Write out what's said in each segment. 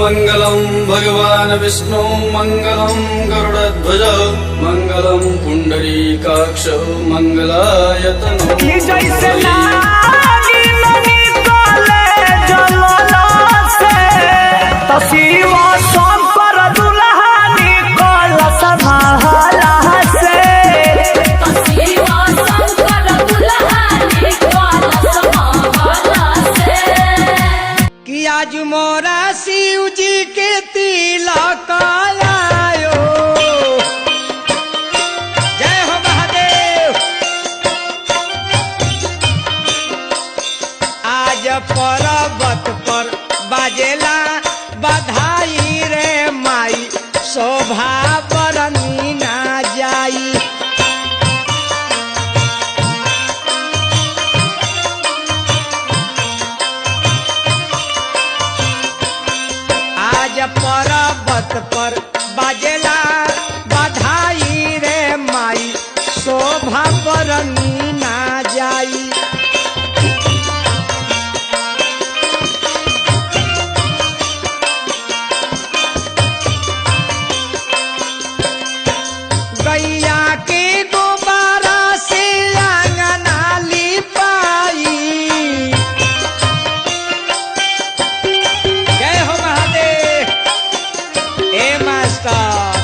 मंगलम भगवान विष्णु मंगलम गरुड़ध्वज मंगलम पुंडरीकाक्ष मंगलायतनो। आज मोरा शिव जी के तिलक आयो। जय हो महादेव। आज पर्वत पर बाजेला बधाई रे माई शोभा बरनी ना जाई। पर्वत पर बाजेला बधाई रे माई शोभा बरनी ना जाई। गैया के दोबारा से आंगना लिपाई। जय हो महादेव। ए मास्टर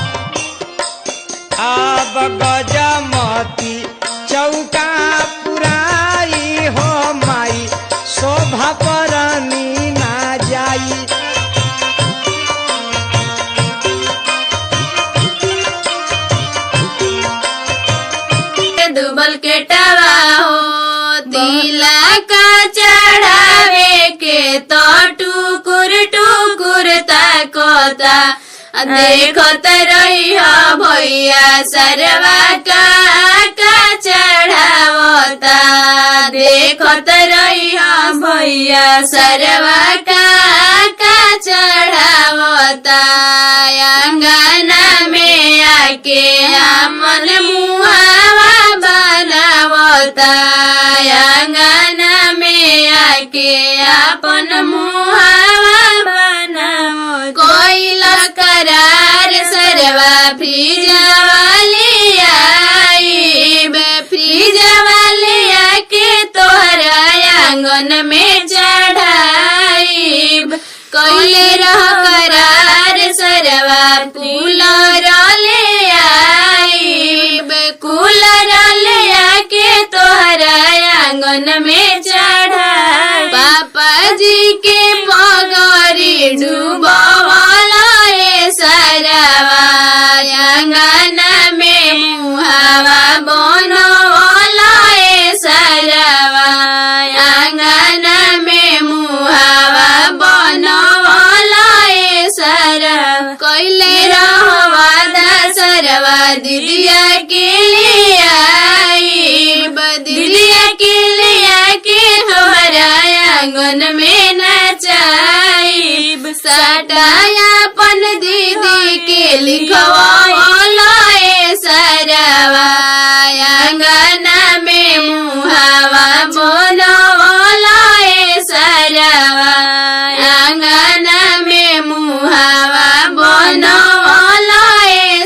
अब गजमती चौका पुराई हो माई शोभा बरनी ना जाई। डुबल के टवा हो तिलक चढ़ावे के तो टुकुर टुकुर ताकोता देखत रही भैया सरवा का चढ़ावता। देखत रही भैया सरवा का चढ़ावता। अंगना में आके हमन मुहावा बनावता। अंगना में आके अपन मुहावा बनावता। कोई करार सरवा फ्रिज वाली आई। फ्रिज वाली आके तोहरा आंगन में चढ़ाई। कोई रह करार सरवा कूलर ले आई। कूलर ले आके तोहरा आंगन में चढ़ाई। पापा जी के पगड़ी डूबवाला सरवा अंगना में मुहावा बनवाला सरवा। अंगना में मुहावा बनवाला सरवा। कैले रहवा सरवा दीदिया के लिए आई। दीदिया के लिए के हमारा आंगन में नचाई। सटाया अपन दीदी के लिखवाला सरवा। अंगना में मुहावा बनवाला सरवा। अंगना में मुहावा बनवाला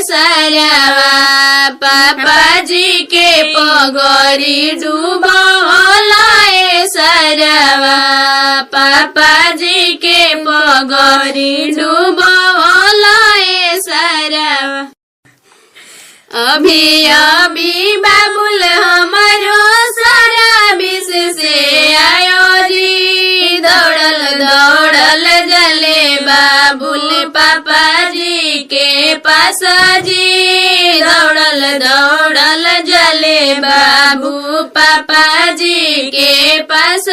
सरवा। पापा जी के पगड़ी डूबवाला सरवा। पापा जी के पगड़ी डूबवाला सरवा। अभी अभी बाबुल हमारो सारा विष से आयो जी। दौड़ल दौड़ल जले बाबुल पापा जी के पास जी। दौड़ल दौड़ल जले बाबू पापा जी के पास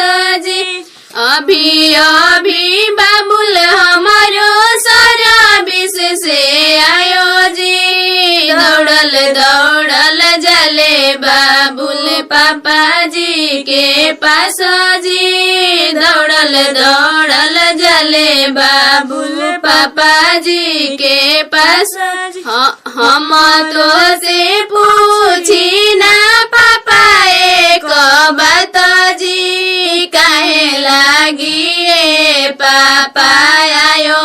जी। अभी अभी बाबुल हमारो सारा विष से आयो जी। दौड़ल दौड़ल जले बाबुल पापा जी के पास जी। दौड़ल दौड़ल जले बाबुल पापा जी के पास। हम तो से पूछी ना पापा एक बात जी। काहे लागी पापा आयो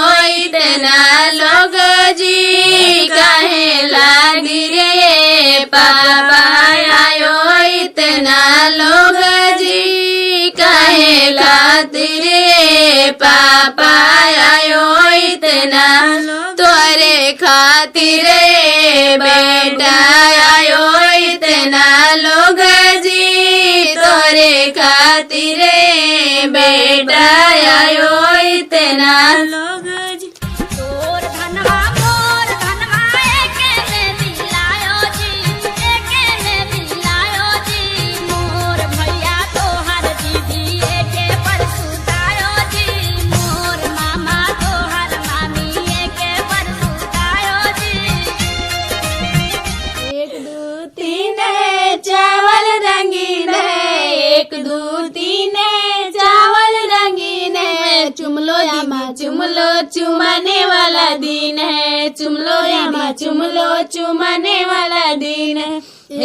पापा आयो इतना तोरे खातिर बेटा आयो इतना लोग जी तोरे खातिर बेटा आयो इतना लोग जी तोर धनवा मोर धनवा एके में मिलायो जी एके में मिलायो जी मोर भैया तोहर दीदी एके पर सुतायो जी मोर मामा तोहर मामी एके पर सुतायो जी एक दो तीन चावल रंगीन है एक दो तीन चावल रंगीन है चुमलो यामा चुमलो चुमाने वाला दिन है चुमलो यामा चुमलो चुमाने वाला दिन है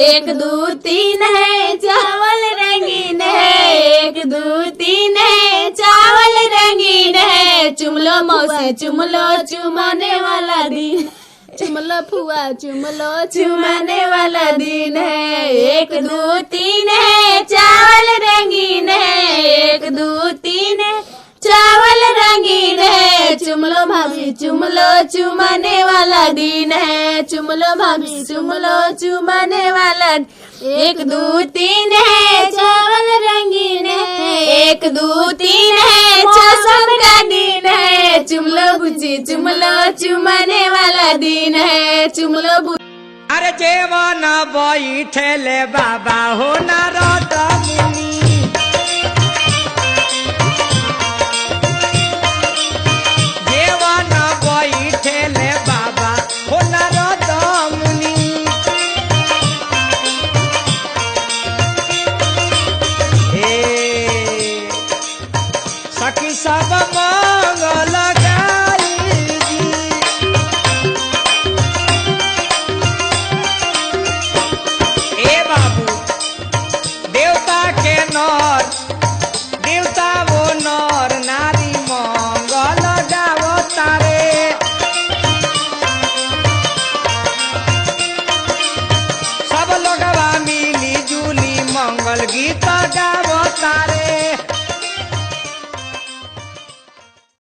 एक दो तीन है चावल रंगीन है एक दो तीन है चावल रंगीन है चुमलो मौसी चुमलो चुमाने वाला दिन चुमलो फुआ चुमलो चुमाने वाला दिन है एक दो तीन है चावल रंगीन है एक दो तीन है चावल रंगीन है चुमलो भाभी चुमलो चुमाने वाला दिन है चुमलो भाभी चुमलो चुमाने वाला एक दो तीन है चावल रंगीन है एक दो तीन है चौसम का दिन है चुमलो बुची चुमलो चुमाने वाला दिन है चुमलो अरे जेवन बैठेले बाबा हो नारद मुनि जेवन बैठेले बाबा हो नारद मुनि हे सखी सब मंगल गाई जी ए बाबू देवता के नर देवता वो नर नारी मंगल गावो तारे सब लोगवा मिली जुली मंगल गीत गावो तारे